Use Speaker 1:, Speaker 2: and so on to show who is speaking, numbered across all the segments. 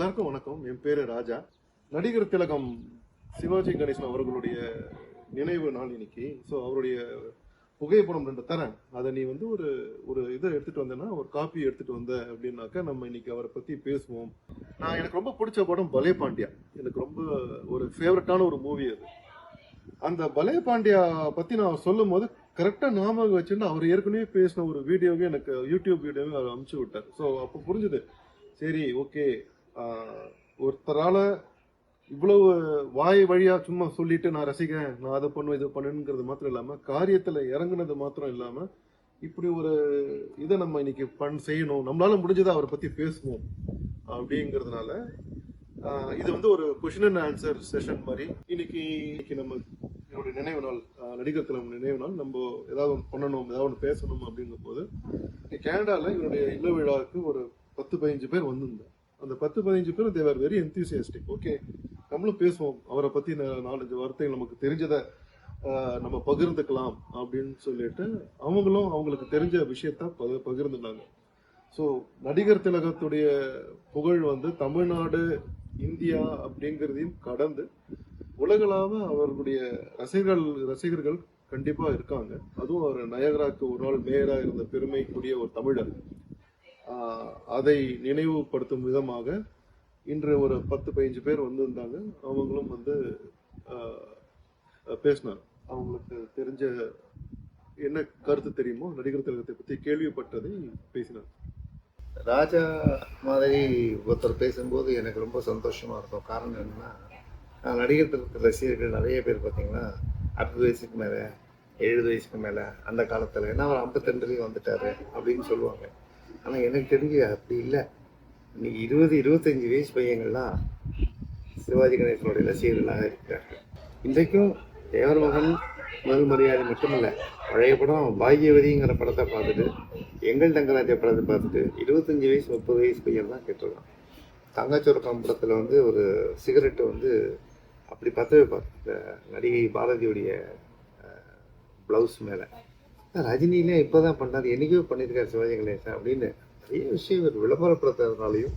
Speaker 1: எல்லாருக்கும் வணக்கம். என் பேரு ராஜா. நடிகர் திலகம் சிவாஜி கணேசன் அவர்களுடைய நினைவு நாள் இன்னைக்கு. ஸோ அவருடைய புகைப்படம் 2 தரேன். அதை நீ வந்து ஒரு ஒரு இதை எடுத்துட்டு வந்தேன்னா, ஒரு காப்பி எடுத்துட்டு வந்த அப்படின்னாக்கா நம்ம இன்னைக்கு அவரை பத்தி பேசுவோம். எனக்கு ரொம்ப பிடிச்ச படம் பலே பாண்டியா. எனக்கு ரொம்ப ஒரு ஃபேவரட்டான ஒரு மூவி அது. அந்த பலே பாண்டியா பத்தி நான் சொல்லும் போது கரெக்டா ஞாபகம் வச்சுட்டு அவர் ஏற்கனவே பேசின ஒரு வீடியோவே எனக்கு யூடியூப் வீடியோவே அவர் அனுப்பிச்சு விட்டார். ஸோ அப்போ புரிஞ்சுது, சரி ஓகே, ஒருத்தரால இவ்வளவு வாய் வழியா சும்மா சொல்லிட்டு நான் ரசிக்கிறேன், நான் அதை பண்ணுவேன் இதை பண்ணுங்கிறது மாத்திரம் இல்லாம காரியத்துல இறங்குனது மாத்திரம் இல்லாம இப்படி ஒரு இதை நம்ம இன்னைக்கு செய்யணும், நம்மளால முடிஞ்சதை அவரை பத்தி பேசுவோம் அப்படிங்கிறதுனால இது வந்து ஒரு கொஸ்டின் அண்ட் ஆன்சர் செஷன் மாதிரி. இன்னைக்கு நம்ம என்னுடைய நினைவு நாள், நடிகர் திலகம் நினைவு நாள். நம்ம ஏதாவது ஒன்று பண்ணணும், ஏதாவது ஒன்று பேசணும் அப்படிங்கும் போது கனடால இவருடைய இல்ல விழாவுக்கு ஒரு 10-15 பேர் வந்திருந்தேன். அந்த 10-15 பேர் தேவர் வெரி என்தூசியாஸ்டிக். ஓகே, நம்மளும் பேசுவோம், அவரை பத்தி 4-5 வார்த்தைகள் நமக்கு தெரிஞ்சதை நம்ம பகிர்ந்துக்கலாம் அப்படின்னு சொல்லிட்டு அவங்களும் அவங்களுக்கு தெரிஞ்ச விஷயத்த பகிர்ந்துட்டாங்க. ஸோ நடிகர் திலகத்துடைய புகழ் வந்து தமிழ்நாடு, இந்தியா அப்படிங்கிறதையும் கடந்து உலகளாவ அவர்களுடைய ரசிகர்கள் கண்டிப்பா இருக்காங்க. அதுவும் அவர் நயகராக்கு ஒரு நாள் மேயரா இருந்த பெருமைக்குரிய ஒரு தமிழர். அதை நினைவுபடுத்தும் விதமாக இன்று ஒரு 10-15 பேர் வந்திருந்தாங்க. அவங்களும் வந்து பேசினார். அவங்களுக்கு தெரிஞ்ச என்ன கருத்து தெரியுமோ நடிகர் திலகத்தை பத்தி கேள்விப்பட்டதை பேசினார்.
Speaker 2: ராஜா மாதிரி ஒருத்தர் பேசும்போது எனக்கு ரொம்ப சந்தோஷமா இருக்கும். காரணம் என்னன்னா, நடிகர் திலகத்து ரசிகர்கள் நிறைய பேர் பார்த்தீங்கன்னா 60 வயசுக்கு மேலே, 70 வயசுக்கு மேலே, அந்த காலத்தில் என்ன அவர் 52 வந்துட்டாரு அப்படின்னு சொல்லுவாங்க. ஆனால் எனக்கு தெரிஞ்சு அப்படி இல்லை. இன்னைக்கு 20-25 வயசு பையங்கள்லாம் சிவாஜி கணேசனுடைய ரசிகர்களாக இருக்கிறார்கள். இன்றைக்கும் தேவர் மகன் முதல் மரியாதை மட்டுமல்ல, பழைய படம் பாக்யவதிங்கிற படத்தை பார்த்துட்டு, எங்கள் தங்கராஜா படத்தை பார்த்துட்டு 25 வயசு 30 வயசு பையன் தான் கேட்டிருக்கான். தங்கச்சுரக்கம் படத்தில் வந்து ஒரு சிகரெட்டை வந்து அப்படி பற்ற வைப்பார் நடிகை பாரதியுடைய ப்ளவுஸ் மேலே. ரஜினியிலே இப்போ தான் பண்ணார், என்றைக்கோ பண்ணியிருக்காரு சிவாஜி கணேசன் அப்படின்னு நிறைய விஷயம் இவர் விளம்பரப்படுத்துறதுனாலையும்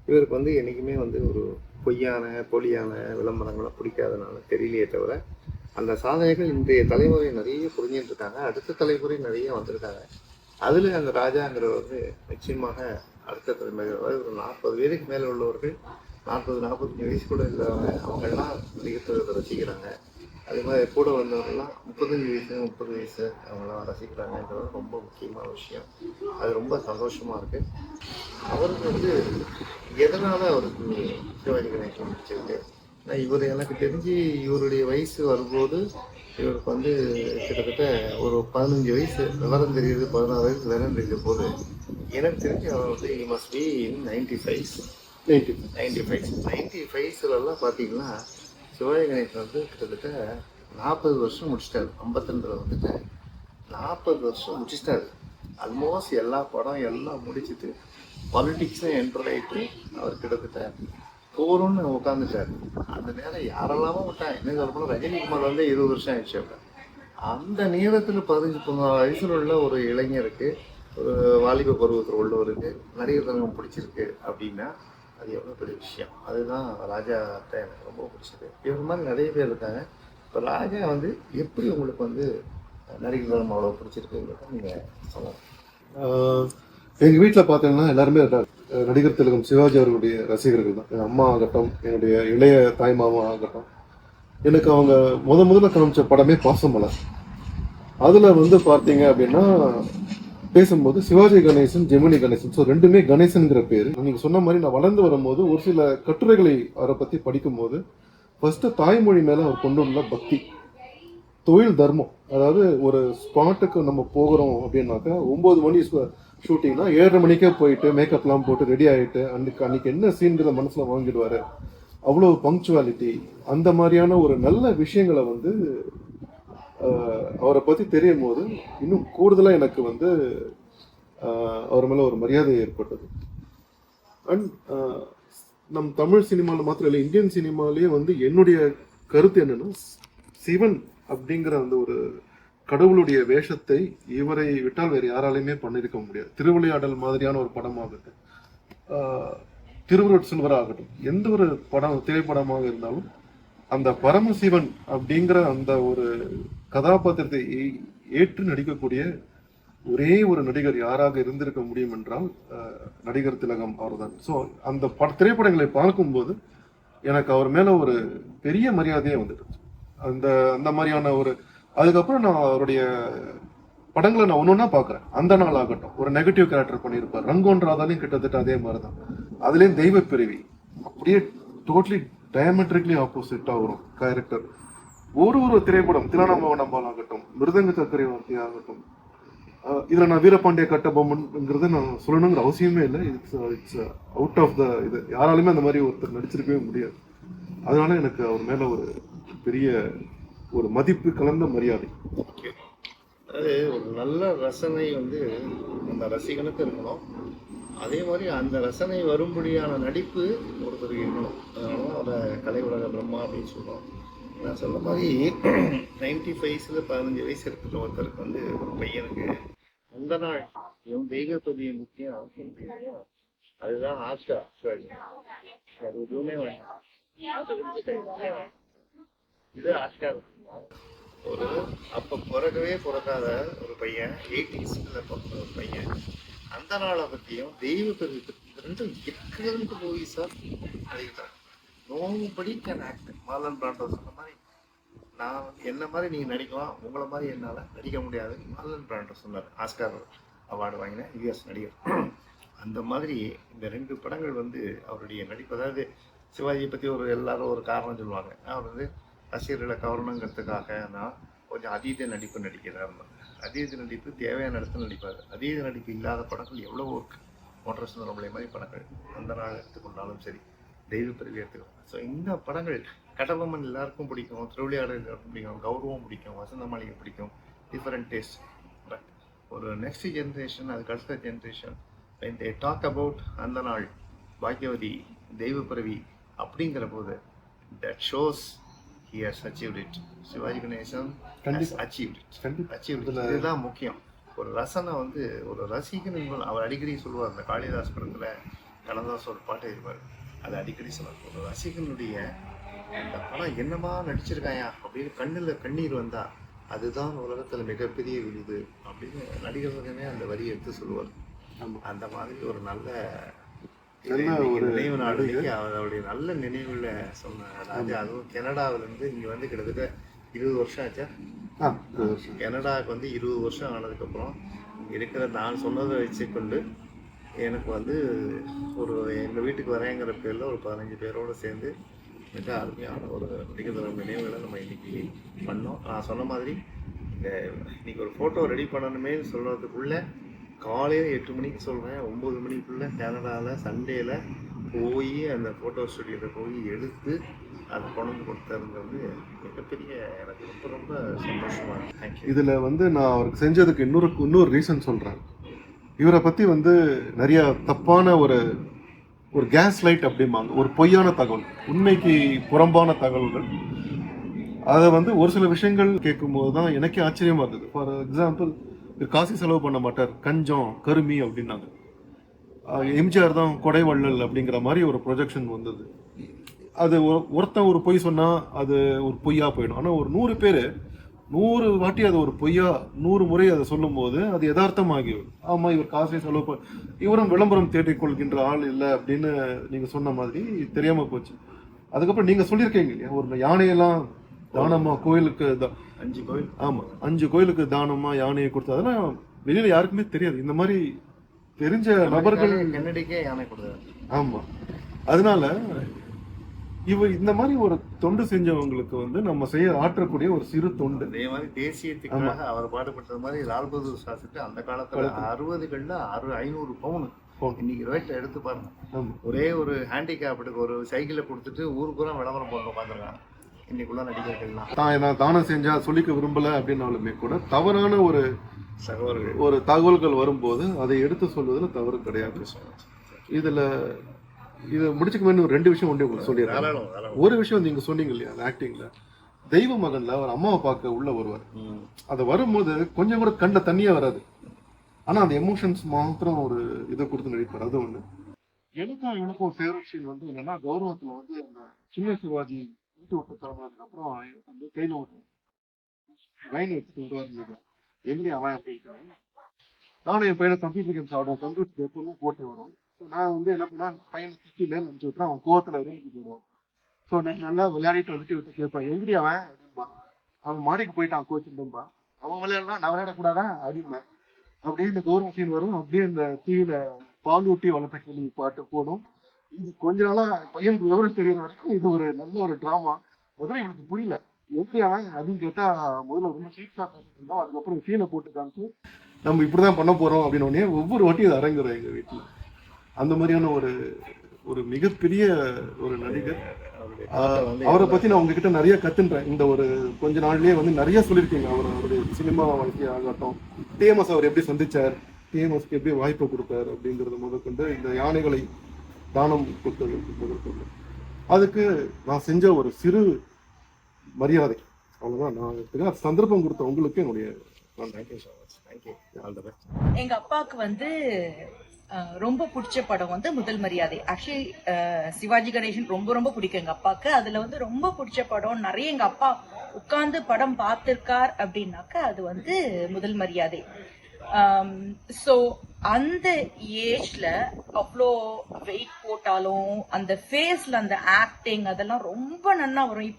Speaker 2: இவருக்கு வந்து என்றைக்குமே வந்து ஒரு போலியான விளம்பரங்களை பிடிக்காதனால தெரியலையே தவிர, அந்த சாதனைகள் இன்றைய தலைமுறை நிறைய புரிஞ்சுட்டு இருக்காங்க. அடுத்த தலைமுறை நிறைய வந்திருக்காங்க. அதில் அந்த ராஜாங்கிறவர் வந்து நிச்சயமாக அடுத்த தலைமுறை, ஒரு 40 வயதுக்கு மேலே உள்ளவர்கள், 40-45 வயசு கூட இல்லாதவங்க, அவங்கெல்லாம் நடிகர் ரசிக்கிறாங்க. அதே மாதிரி கூட வந்தவங்கெல்லாம் 35 வயசு 30 வயசு அவங்களாம் ரசிக்கிறாங்கன்றது ரொம்ப முக்கியமான விஷயம். அது ரொம்ப சந்தோஷமாக இருக்குது. அவருக்கு வந்து எதனால் அவருக்கு சிவாஜி கணேசன் பிடிச்சிருக்கு, இவர் எனக்கு தெரிஞ்சு இவருடைய வயசு வரும்போது இவருக்கு வந்து கிட்டத்தட்ட ஒரு 15 வயசு விவரம் தெரியுது, 16 வயசு விவரம் தெரிஞ்ச போது எனக்கு தெரிஞ்சு அவர் வந்து மஸ்ட் பி 95 பார்த்தீங்கன்னா சிவாஜி கணேசன் வந்து கிட்டத்தட்ட 40 வருஷம் முடிச்சிட்டாரு. 52 வந்துட்டு 40 வருஷம் முடிச்சிட்டாரு. ஆல்மோஸ்ட் எல்லா படம் எல்லாம் முடிச்சுட்டு பாலிட்டிக்ஸும் என்டர் ஆகிட்டு அவர் கிட்டத்தட்ட போகணும்னு உட்காந்துட்டாரு. அந்த நேரம் யாரெல்லாமோ விட்டாங்க. என்ன சொல்லப்போனால் ரஜினிகுமார் வந்து 20 வருஷம் ஆயிடுச்சு. அந்த நேரத்தில் 15-16 வயசுல உள்ள ஒரு இளைஞருக்கு, ஒரு வாலிப பருவத்தில் உள்ளவருக்கு நடிகர் திலகம் பிடிச்சிருக்கு அப்படின்னா அது எவ்வளோ பெரிய விஷயம். அதுதான் ராஜாட்ட எனக்கு ரொம்ப பிடிச்சது. இவர் மாதிரி நிறைய பேர் இருக்காங்க. இப்போ ராஜா வந்து எப்படி உங்களுக்கு வந்து நடிகர் திலகம் அவ்வளோ பிடிச்சிருக்குங்கிறத நீங்கள் சொல்லலாம்.
Speaker 1: எங்கள் வீட்டில் பார்த்தீங்கன்னா எல்லாருமே நடிகர் திலகம் சிவாஜி அவர்களுடைய ரசிகர்கள் தான். என் அம்மா ஆகட்டும், என்னுடைய இளைய தாய்மாமா ஆகட்டும், எனக்கு அவங்க முதல்ல காமிச்ச படமே பாசமலர். அதில் வந்து பார்த்தீங்க அப்படின்னா பேசும்போது சிவாஜி கணேசன், ஜெமினி கணேசன், ஸோ ரெண்டுமே கணேசன்கிற பேர். நீங்கள் சொன்ன மாதிரி நான் வளர்ந்து வரும்போது ஒரு சில கட்டுரைகளை அவரை பற்றி படிக்கும்போது ஃபர்ஸ்ட் தாய்மொழி மேலே அவர் கொண்டு வந்த பக்தி, தொழில் தர்மம். அதாவது ஒரு ஸ்பாட்டுக்கு நம்ம போகிறோம் அப்படின்னாக்கா 9 மணி ஷூட்டிங்னா 7:30 மணிக்கே போயிட்டு மேக்கப்லாம் போட்டு ரெடி ஆகிட்டு அன்னைக்கு என்ன சீன்களை மனசில் வாங்கிடுவார். அவ்வளோ பங்க்சுவாலிட்டி, அந்த மாதிரியான ஒரு நல்ல விஷயங்களை வந்து அவரை பற்றி தெரியும் போது இன்னும் கூடுதலாக எனக்கு வந்து அவர் மேலே ஒரு மரியாதை ஏற்பட்டது. அண்ட் நம் தமிழ் சினிமாவில் மாத்திரம் இல்லை, இந்தியன் சினிமாலேயே வந்து என்னுடைய கருத்து என்னன்னா, சிவன் அப்படிங்கிற அந்த ஒரு கடவுளுடைய வேஷத்தை இவரை விட்டால் வேறு யாராலையுமே பண்ணியிருக்க முடியாது. திருவிளையாடல் மாதிரியான ஒரு படமாகட்டும், திருவருட் சில்வர் ஆகட்டும், எந்த ஒரு திரைப்படமாக இருந்தாலும் அந்த பரமசிவன் அப்படிங்கிற அந்த ஒரு கதாபாத்திரத்தை ஏற்று நடிக்கக்கூடிய ஒரே ஒரு நடிகர் யாராக இருந்திருக்க முடியும் என்றால் நடிகர் திலகம் அவர்தான். ஸோ அந்த திரைப்படங்களை பார்க்கும்போது எனக்கு அவர் மேல ஒரு பெரிய மரியாதையே வந்துடுச்சு. அந்த அந்த மாதிரியான ஒரு அதுக்கப்புறம் நான் அவருடைய படங்களை நான் ஒன்னொன்னா பாக்குறேன். அந்த நாள் ஆகட்டும், ஒரு நெகட்டிவ் கேரக்டர் பண்ணியிருப்பார். ரங்கோன்றாதாலையும் கிட்டத்தட்ட அதே மாதிரிதான். அதுலயும் தெய்வ பிறவி அப்படியே டோட்டலி டயமெட்ரிக்லி ஆப்போசிட்டா வரும் கேரக்டர். ஒரு திரைப்படம் திலானாமவனம்பால் ஆகட்டும், மிருதங்க சக்கரவர்த்தி ஆகட்டும், இதுல நான் வீரபாண்டிய கட்டபொம்மன்ங்கிறத நான் சொல்லணுங்கிற அவசியமே இல்லை. இட்ஸ் அவுட் ஆஃப் த இது. யாராலுமே அந்த மாதிரி ஒருத்தர் நடிச்சிருக்கவே முடியாது. அதனால எனக்கு அவர் மேல ஒரு பெரிய ஒரு மதிப்பு கலந்த மரியாதை.
Speaker 2: அது ஒரு நல்ல ரசனை வந்து அந்த ரசிகனுக்கு இருக்கணும். அதே மாதிரி அந்த ரசனை வரும்படியான நடிப்பு ஒருத்தருக்கு இருக்கணும். அதனால அவரை கலை உலக பிரம்மா அப்படின்னு சொல்லுவோம். நான் சொன்ன மாதிரி 95 15 வயசு இருக்கிற ஒருத்தருக்கு வந்து ஒரு பையனுக்கு அந்த நாள் இவன் தெய்வப்பதியை முக்கியம் அதுதான் ஆஸ்கா. அது எதுவுமே வேண்டாம், இது ஆஸ்கர். ஒரு அப்ப பிறக்காத ஒரு பையன், 80s பிறந்த ஒரு பையன் அந்த நாளை பத்தியும் தெய்வ பிறகு ரெண்டும் எக்ஸலண்ட் மூவி சார். அதுக்குதான் nobody can act. Marlon Brando சொன்ன மாதிரி நான் என்ன மாதிரி நீங்க நடிக்கலாம், உங்களை மாதிரி என்னால நடிக்க முடியாது. மார்லன் பிராண்டோ சொன்னார், ஆஸ்கார் அவார்டு வாங்கின யுஎஸ் நடிகர். அந்த மாதிரி இந்த 2 படங்கள் வந்து அவருடைய நடிப்பு. அதாவது சிவாஜியை பத்தி எல்லாரும் ஒரு காரணம் சொல்லுவாங்க. அவர் வந்து ரசிகர்களை கவரணுங்கிறதுக்காக நான் கொஞ்சம் அதீத நடிப்பு நடிக்கிறார். அதீத நடிப்பு தேவையான இடத்துல நடிப்பார். அதீத நடிப்பு இல்லாத படங்கள் எவ்வளவோ இருக்கு. மோட்டர் சுந்தரமலை மாதிரி படங்கள் அந்த நாள் எடுத்துக்கொண்டாலும் சரி, தெய்வ பிறவி எடுத்துக்கலாம். ஸோ இந்த படங்கள் கட்டபொம்மன் எல்லாருக்கும் பிடிக்கும், திருவிளையாடல் எல்லாருக்கும் பிடிக்கும், கௌரவம் பிடிக்கும், வசந்த மாளிகை பிடிக்கும். Different taste. பட் ஒரு நெக்ஸ்ட் ஜென்ரேஷன், அதுக்கு அடுத்த generation when they talk about அந்த நாள், பாக்யவதி, தெய்வ பிறவி அப்படிங்கிற போது that shows he has achieved it. Sivaji Ganesan has achieved it. இதுதான் முக்கியம். ஒரு ரசனை வந்து ஒரு ரசிகன் என்பது அவர் அடிக்கடி சொல்லுவார். இந்த காளிதாஸ் படத்துல கண்ணதாஸ் ஒரு பாட்டு இருப்பார், அதை அடிக்கடி சொல்லுவார். ஒரு ரசிகனுடைய அந்த படம் என்னமா நடிச்சிருக்காயா அப்படின்னு கண்ணீர் வந்தா அதுதான் உலகத்துல மிகப்பெரிய விருது அப்படின்னு நடிகர்களுமே அந்த வரியை எடுத்து சொல்லுவார். அந்த மாதிரி ஒரு நல்ல நினைவு நாடு அவருடைய நல்ல நினைவுல சொன்ன ராஜா. அதுவும் கனடாவில இருந்து இங்க வந்து கிட்டத்தட்ட 20 வருஷம் ஆச்சா. கனடாவுக்கு வந்து 20 வருஷம் ஆனதுக்கு அப்புறம் இருக்கிற நான் சொன்னதை வச்சுக்கொண்டு எனக்கு வந்து ஒரு எங்க வீட்டுக்கு வரேங்கிற பேர்ல ஒரு 15 பேரோட சேர்ந்து மிக அருமையான ஒரு நடிகர் நினைவுகளை நம்ம இன்னைக்கு பண்ணோம். நான் சொன்ன மாதிரி இன்னைக்கு ஒரு ஃபோட்டோ ரெடி பண்ணணுமேன்னு சொல்கிறதுக்குள்ள காலையில் 8 மணிக்கு சொல்கிறேன், 9 மணிக்குள்ளே கனடாவில் சண்டேல போய் அந்த ஃபோட்டோ ஸ்டுடியோவில் போய் எடுத்து அதை கொண்டு கொடுத்தது மிகப்பெரிய எனக்கு ரொம்ப ரொம்ப சந்தோஷமாக இருக்கு. தேங்க்யூ.
Speaker 1: இதில் வந்து நான் அவருக்கு செஞ்சதுக்கு இன்னொரு ரீசன் சொல்கிறேன். இவரை பற்றி வந்து நிறைய தப்பான ஒரு கேஸ் லைட் அப்படிம்பாங்க, ஒரு பொய்யான தகவல், உண்மைக்கு புறம்பான தகவல்கள். அதை வந்து ஒரு சில விஷயங்கள் கேட்கும்போது தான் எனக்கே ஆச்சரியமா இருந்தது. ஃபார் எக்ஸாம்பிள், காசு செலவு பண்ண மாட்டார், கஞ்சம் கருமி அப்படின்னாங்க. எம்ஜிஆர் தான் கொடைவள்ளல் அப்படிங்கிற மாதிரி ஒரு ப்ரொஜெக்ஷன் வந்தது. அது ஒருத்தன் ஒரு பொய் சொன்னா அது ஒரு பொய்யா போயிடும். ஆனால் ஒரு 100 பேர் 100 வாட்டி அது ஒரு பொய்யா 100 முறை அதை சொல்லும் போது அது யதார்த்தமாகிவிடும். ஆமா, இவர் காசை செலவு இவரும் விளம்பரம் தேடிக் கொள்கின்ற ஆள் இல்லை அப்படின்னு நீங்க சொன்ன மாதிரி தெரியாம போச்சு. அதுக்கப்புறம் நீங்க சொல்லியிருக்கீங்க இல்லையா, ஒரு யானையெல்லாம் தானமா கோயிலுக்கு
Speaker 2: 5 கோயில்,
Speaker 1: ஆமா 5 கோயிலுக்கு தானமா யானையை கொடுத்தா அதெல்லாம் வெளியில யாருக்குமே தெரியாது. இந்த மாதிரி தெரிஞ்ச நபர்கள்
Speaker 2: யானை கொடுத்தாரு.
Speaker 1: ஆமா, அதனால இந்த மாதிரி ஒரு தொண்டு செஞ்சவங்களுக்கு வந்து நம்ம ஆற்றக்கூடிய ஒரு சிறு தொண்டு.
Speaker 2: அதே மாதிரி தேசியத்துக்காக அவர் பாடுபட்டது மாதிரி லால் பகதூர் சாஸ்திரி அந்த காலத்துல 60களில் 500 பவுன் இன்னைக்கு ரேட்டை எடுத்து பாருங்க. ஒரே ஒரு ஹேண்டிகேப்டுக்கு ஒரு சைக்கிளை கொடுத்துட்டு ஊருக்குறம் விளம்பரம் போட்டு உட்காந்துருக்காங்க இன்னைக்குள்ள நடிகர்கள்லாம்.
Speaker 1: நான் தானம் செஞ்சா சொல்லிக்க விரும்பல அப்படின்னாலுமே கூட தவறான ஒரு தகவல்கள் வரும்போது அதை எடுத்து சொல்வதுல தவறு கிடையாது. இதை முடிச்சுக்கணும். 2 விஷயம் ஒன்றே உங்களுக்கு சொல்லிடுறேன். ஒரு விஷயம் நீங்க சொன்னீங்க இல்லையா, அந்த ஆக்டிங்ல தெய்வ மகன்ல அவர் அம்மாவை பார்க்க உள்ள வருவார். அது வரும்போது கொஞ்சம் கூட கண்ட தண்ணியா வராது, ஆனா அந்த எமோஷன்ஸ் மாத்திரம் ஒரு இதை கொடுத்து நடிப்பார். அது ஒண்ணு. எனக்கும் ஃபேவரட் சீன் வந்து என்னன்னா கௌரவத்துல வந்து அந்த சின்ன சிவாஜி வீட்டு விட்டு கிளம்புனதுக்கு அப்புறம் வந்து கையில ஒரு லைன் எடுத்துட்டு வருவாரு. எப்படி அவன் அப்படின்னு நானும் என் பையனை கம்ப்யூட்டர் கேம்ஸ் ஆடுவோம். கம்ப்யூட்டர் எப்பவுமே போட்டு வரும். ஸோ நான் வந்து என்ன பண்ணா பையனை சுற்றில நினச்சி விட்டுறேன். அவன் கோவத்துல இறங்கி போயிடுவான். ஸோ நான் நல்லா விளையாடிட்டு விட்டு கேட்பேன், எங்கடி அவன் அப்படின்பா. அவன் மாடிக்கு போயிட்டான் கோச்சுட்டும்பா. அவன் விளையாடலாம், நான் விளையாடக்கூடாதா அப்படின்பேன். அப்படியே இந்த கௌரவ சீன் வரும். அப்படியே இந்த டிவியில பால் ஊட்டி வளர்த்த கேள்வி பாட்டு போடும். இது கொஞ்ச நாளா பையனுக்கு விவரம் தெரியற வரைக்கும் இது ஒரு நல்ல ஒரு டிராமா. முதல்ல எனக்கு புரியல எப்படி அவன் அப்படின்னு கேட்டா, முதல்ல ரொம்ப சீட்ஸா இருந்தோம். அதுக்கப்புறம் சீனை போட்டு காமிச்சு நம்ம இப்படிதான் பண்ண போறோம் அப்படின்னு உடனே ஒவ்வொரு வாட்டியும் அது அரங்குறோம் எங்க வீட்டுல. அந்த மாதிரியான ஒரு ஒரு மிகப்பெரிய ஒரு நடிகர். அவரை பத்தி நான் உங்ககிட்ட நிறைய கத்துன்றேன். இந்த ஒரு கொஞ்ச நாள்லயே வந்து நிறைய சொல்லியிருக்கீங்க. அவருடைய சினிமா வாழ்க்கை ஆகட்டும், டிஎம்எஸ் அவர் எப்படி சந்திச்சார், டிஎம்எஸ்க்கு எப்படி வாய்ப்பு கொடுத்தார் அப்படிங்கறது முதற்கொண்டு, இந்த யானைகளை தானம் கொடுத்தது முதற்கொண்டு, அதுக்கு நான் செஞ்ச ஒரு சிறு மரியாதை அவ்வளவுதான். நான் இதுக்கு சந்தர்ப்பம் கொடுத்த உங்களுக்கு என்னுடைய
Speaker 3: எங்க அப்பாவுக்கு வந்து ரொம்ப பிடிச்ச படம் வந்து முதல் மரியாதை. ஆக்சுவலி சிவாஜி கணேசன் ரொம்ப ரொம்ப பிடிக்கும் எங்க அப்பாவுக்கு. அதுல வந்து ரொம்ப பிடிச்ச படம் நிறைய எங்க அப்பா உட்கார்ந்து படம் பார்த்திருக்கார் அப்படின்னாக்க அது வந்து முதல் மரியாதை. ஸோ அந்த ஏஜ்ல அவ்வளோ வெயிட் போட்டாலும் அந்த ஃபேஸ்ல அந்த ஆக்டிங் அதெல்லாம் ரொம்ப நல்லா வரும்.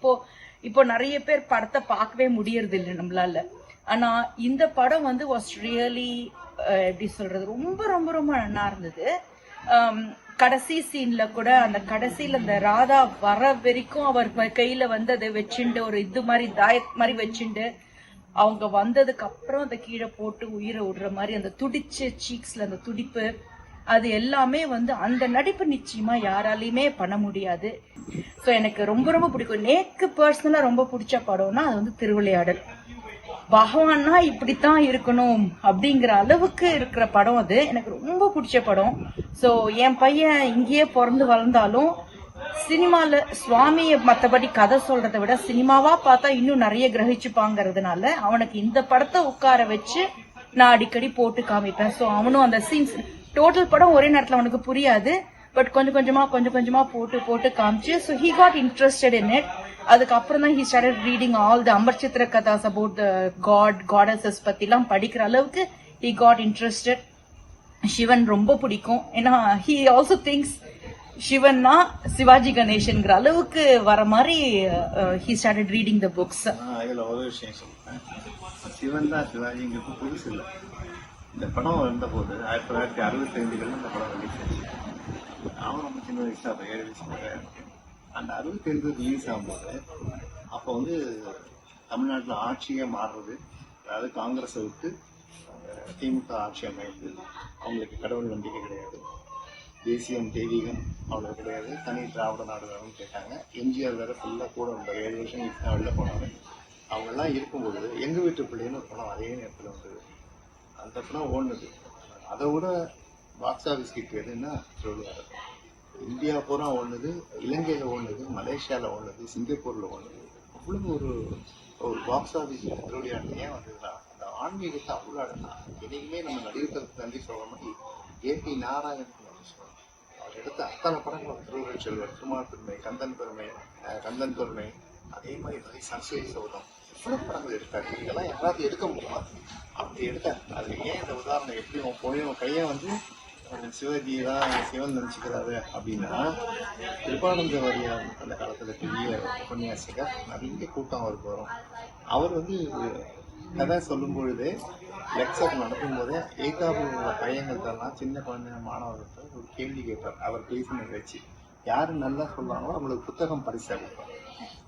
Speaker 3: இப்போ நிறைய பேர் படத்தை பார்க்கவே முடியறது இல்லை நம்மளால. ஆனா இந்த படம் வந்து வாஸ் ரியலி எப்படி சொல்றது, ரொம்ப ரொம்ப ரொம்ப நல்லா இருந்தது. கடைசி சீன்ல கூட அந்த கடைசியில அந்த ராதா வர வரைக்கும் அவர் கையில வந்து அதை வச்சுண்டு ஒரு இது மாதிரி தாயத் மாதிரி வச்சுண்டு அவங்க வந்ததுக்கு அப்புறம் அதை கீழே போட்டு உயிரை விடுற மாதிரி அந்த துடிச்ச சீக்ஸ்ல அந்த துடிப்பு, அது எல்லாமே வந்து அந்த நடிப்பு நிச்சயமா யாராலையுமே பண்ண முடியாது. ஸோ எனக்கு ரொம்ப ரொம்ப பிடிக்கும். நேக்கு பர்சனலா ரொம்ப பிடிச்ச படம்னா அது வந்து திருவிளையாடல். பகவான்னா இப்படித்தான் இருக்கணும் அப்படிங்கிற அளவுக்கு இருக்கிற படம் அது. எனக்கு ரொம்ப பிடிச்ச படம். ஸோ என் பையன் இங்கேயே பிறந்து வளர்ந்தாலும் சினிமால சுவாமிய மத்தபடி கதை சொல்றதை விட சினிமாவா பார்த்தா இன்னும் நிறைய கிரகிச்சுப்பாங்கிறதுனால அவனுக்கு இந்த படத்தை உட்கார வச்சு நான் அடிக்கடி போட்டு காமிப்பேன். ஸோ அவனும் அந்த சீன்ஸ் டோட்டல் படம் ஒரே நேரத்துல அவனுக்கு புரியாது, பட் கொஞ்சம் கொஞ்சமா போட்டு காமிச்சு so he got interested in it. அதுக்கப்புறம் தான் he started reading all the Amar Chitra Kathas about the goddesses பத்திலாம் படிக்கிற அளவுக்கு ஹி காட் இன்ட்ரெஸ்டட். சிவன் ரொம்ப பிடிக்கும். ஏன்னா ஹி ஆல்சோ திங்ஸ் சிவன்னா சிவாஜி கணேசன்ங்கிற அளவுக்கு வர மாதிரி he started reading the books.
Speaker 2: இதுல ஒரு விஷயம் சொல்றேன், சிவன் தான் சிவாஜிங்கிறது புதுசு இல்லை. இந்த படம் வந்த போது 1965 இந்த படம் ரிலீஸ் ஆச்சு. அவன் ரொம்ப சின்ன வயசு, அப்போ 7 வயசு. அந்த 65 ரிலீஸ் ஆகும்போது அப்போ வந்து தமிழ்நாட்டில் ஆட்சியே மாறுறது, அதாவது காங்கிரஸை விட்டு திமுக ஆட்சி அமைப்பு. அவங்களுக்கு கடவுள் நம்பிக்கை கிடையாது, தேசியம் தெய்வீகம் அவ்வளோ கிடையாது, தனி திராவிட நாடு வேணும்னு கேட்டாங்க. எம்ஜிஆர் வேற ஃபுல்லாக கூட வந்தார், 7 வருஷம் வெளில போனாங்க. அவங்கெல்லாம் இருக்கும்போது எங்கள் வீட்டு பிள்ளைன்னு ஒரு படம் அதே நேரத்தில் வந்தது. அந்த படம் ஓடுனது. அதை விட பாக்ஸ் ஆஃபீஸ் ஹிட் எதுன்னா திருவிளையாடல். இந்தியா பூரா ஓடுனது, இலங்கையில் ஓடுனது, மலேசியாவில் ஓடுனது, சிங்கப்பூரில் ஓடுனது. அவ்வளவு ஒரு பாக்ஸ் ஆஃபீஸ் திருவிளையாடல் ஏன் வந்ததுன்னா அந்த ஆன்மீகத்தை அவ்வளோ அடக்கலாம். என்னைக்குமே நம்ம நடிகர்களுக்கு நன்றி சொல்கிற மாதிரி ஏபி நாராயணன் நன்றி சொல்லணும். அவர் எடுத்த அத்தனை படங்கள் திருவுருள் செல்வர், திருமால் பெருமை, கந்தன் பெருமை, அதே மாதிரி நிறைய சரஸ்வதி சௌதம், எவ்வளோ படங்கள் எடுத்தாரு. இதெல்லாம் யாராவது எடுக்க முடியுமா? அப்படி எடுத்தார். அது ஏன் இந்த உதாரணம், எப்படி உன் கையை வந்து சிவஜி தான் சிவன் நினைச்சுக்கிறாரு அப்படின்னா, கிருபானந்த வாரியார் அந்த காலத்துல பெரிய உபன்யாசிகர், நிறைய கூட்டம் அவருக்கு வரும். அவர் வந்து கதை சொல்லும் பொழுதே லெக்சர் நடக்கும் போதே ஏகாபுர பையன்கள்லாம் சின்ன குழந்தை மாணவர்கள் ஒரு கேள்வி கேட்பார். அவர் பேசின வச்சு யாரு நல்லா சொல்றாங்களோ அவங்களுக்கு புத்தகம் பரிசா கொடுப்பார்.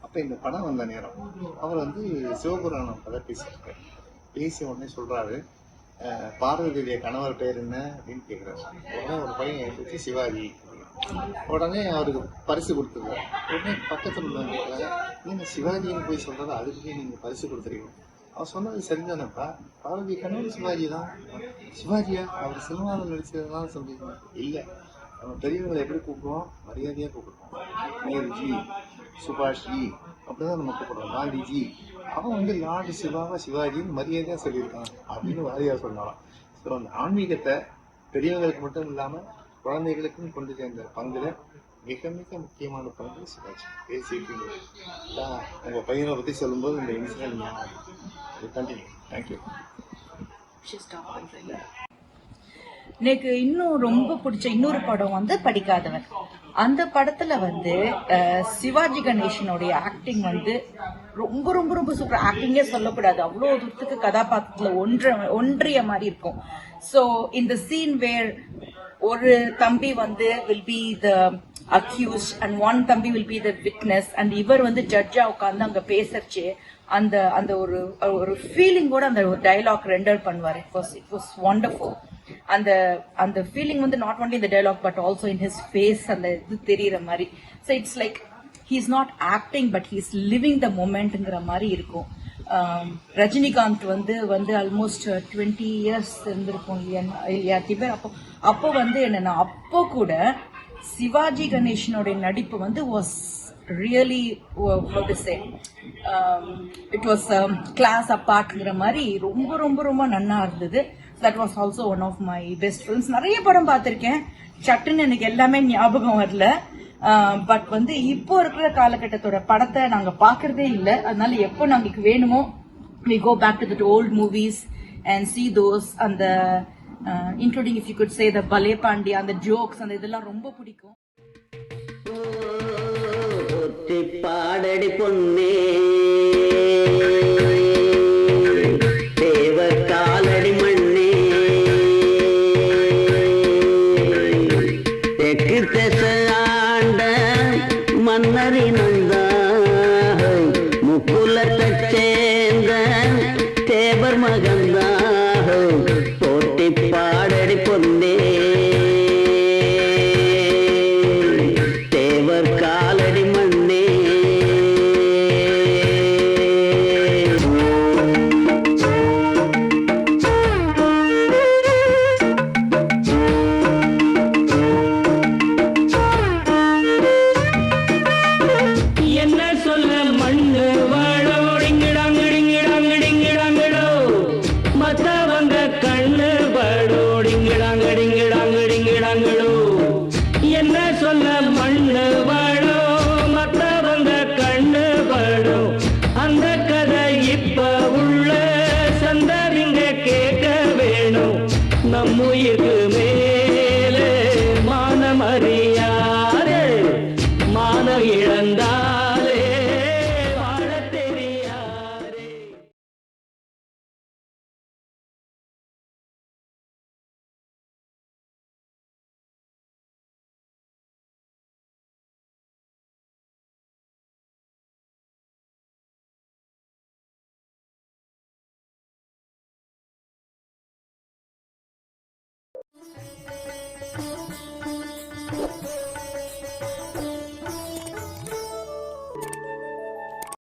Speaker 2: அப்ப இந்த படம் வந்த நேரம் அவர் வந்து சிவபுராணம் கதை பேசியிருக்காரு. பேசிய உடனே சொல்றாரு, பார்வதியுடைய கணவர் பேர் என்ன அப்படின்னு கேட்கிறாரு. உடனே ஒரு பையன் எழுதிச்சு சிவாஜி. உடனே அவருக்கு பரிசு கொடுத்துருக்காரு. உடனே பக்கத்துல உள்ளவங்க கேட்கறாங்க, நீங்க சிவாஜின்னு போய் சொல்றது, அதுக்கு நீங்க பரிசு கொடுத்துருக்கீங்க. அவர் சொன்னது சரிதானப்பா, பார்வதி கணவர் சிவாஜி தான். சிவாஜியா? அவர் சினிமாவில் நடிச்சதுதான் சொல்லியிருக்காங்க. இல்லை, நம்ம பெரியவங்களை எப்படி கூப்பிடுவோம்? மரியாதையா கூப்பிடுவோம். நேருஜி, சுபாஷ்ஜி அப்படிதான் நம்ம கூப்பிடுவோம். காந்திஜி. அவன் வந்து லார்டு சிவாவா சிவாஜின்னு மரியாதையா சொல்லியிருக்கான் அப்படின்னு வாரியார் சொன்னாலும். ஸோ அந்த ஆன்மீகத்தை பெரியவங்களுக்கு மட்டும் இல்லாம குழந்தைகளுக்கும் கொண்டு சேர்ந்த பங்குல மிக மிக முக்கியமான பங்கு சிவாஜி. பேசிட்டு உங்க பையனை பத்தி சொல்லும்போது இந்த இன்சிடென்ட் ஞாபகம். கண்டினியூ. தேங்க்யூ.
Speaker 3: எனக்கு இன்னும் ரொம்ப பிடிச்ச இன்னொரு படம் வந்து படிக்காதவன். அந்த படத்துல வந்து சிவாஜி கணேசனுடைய ஆக்டிங் வந்து ரொம்ப ரொம்ப ரொம்ப சூப்பர். ஆக்டிங்கே சொல்லக்கூடாது, அவ்வளவு தூரத்துக்கு கதாபாத்திரத்துல ஒன்றிய மாதிரி இருக்கும். சோ இந்த சீன் வேர் ஒரு தம்பி வந்து will be the accused and one தம்பி will be the witness and இவர் வந்து ஜட்ஜா உட்கார்ந்து அங்க பேசறச்சு அந்த அந்த ஒரு ஒரு ஃபீலிங்கோட அந்த டயலாக் ரெண்டர் பண்ணுவார். It was wonderful. அந்த அந்த ஃபீலிங் வந்து நாட் ஒன்லி இந்த dialogue but also in his face அந்த இது தெரியற மாதிரி. So it's like he is not acting but he is living the மொமெண்ட்ங்கிற மாதிரி இருக்கும். ரஜினிகாந்த் வந்து ஆல்மோஸ்ட் 20 இயர்ஸ் இருந்திருக்கும் இல்லையா திபர். அப்போ வந்து என்னன்னா அப்போ கூட சிவாஜி கணேசனுடைய நடிப்பு வந்து was really it was class அப்பார்ட்ங்கிற மாதிரி ரொம்ப ரொம்ப ரொம்ப நன்னா இருந்தது. That was also one of my best films. நிறைய படம் பார்த்திருக்கேன், சட்டுன்னு எனக்கு எல்லாமே ஞாபகம் வரல. பட் வந்து இப்போ இருக்கிற காலகட்டத்தோட படத்தை நாங்க பாக்குறதே இல்லை. அதனால எப்போ நாங்களுக்கு வேணுமோ we go back to the old movies and see those. அந்த including if you could say the பலே பாண்டியா, அந்த ஜோக்ஸ், அந்த இதெல்லாம் ரொம்ப பிடிக்கும்.
Speaker 4: பாடடி பொன்னே தேவ காலடி மண்ணே தெற்கு திச ஆண்ட மன்னரினந்தா முக்குலத்தைச் சேர்ந்த தேவர் மகந்தா போட்டி பாடடி பொன்னே தேவர் காலடி மண்ணே. என்ன சொல்ல மண்ணு வாழோடிங்கிடாங்கிடிங்கிடாங்கிடிங்கிடாங்கிடோ மத்தவங்க கண்ணு வாழோடிங்கிடாங்கிடிங்கிடாங்கிடிங்கிடாங்கிடோ. என்ன சொல்ல மண்ணு வாழோ மத்தவங்க கண்ணு வாழோ. அந்த கதை இப்ப உள்ள சந்ததிங்க கேட்க வேணும். நம்முயிருக்கு மேலே மானம் அறியாதே, மானம் இழந்தாலே வாழத் தெரியாதே.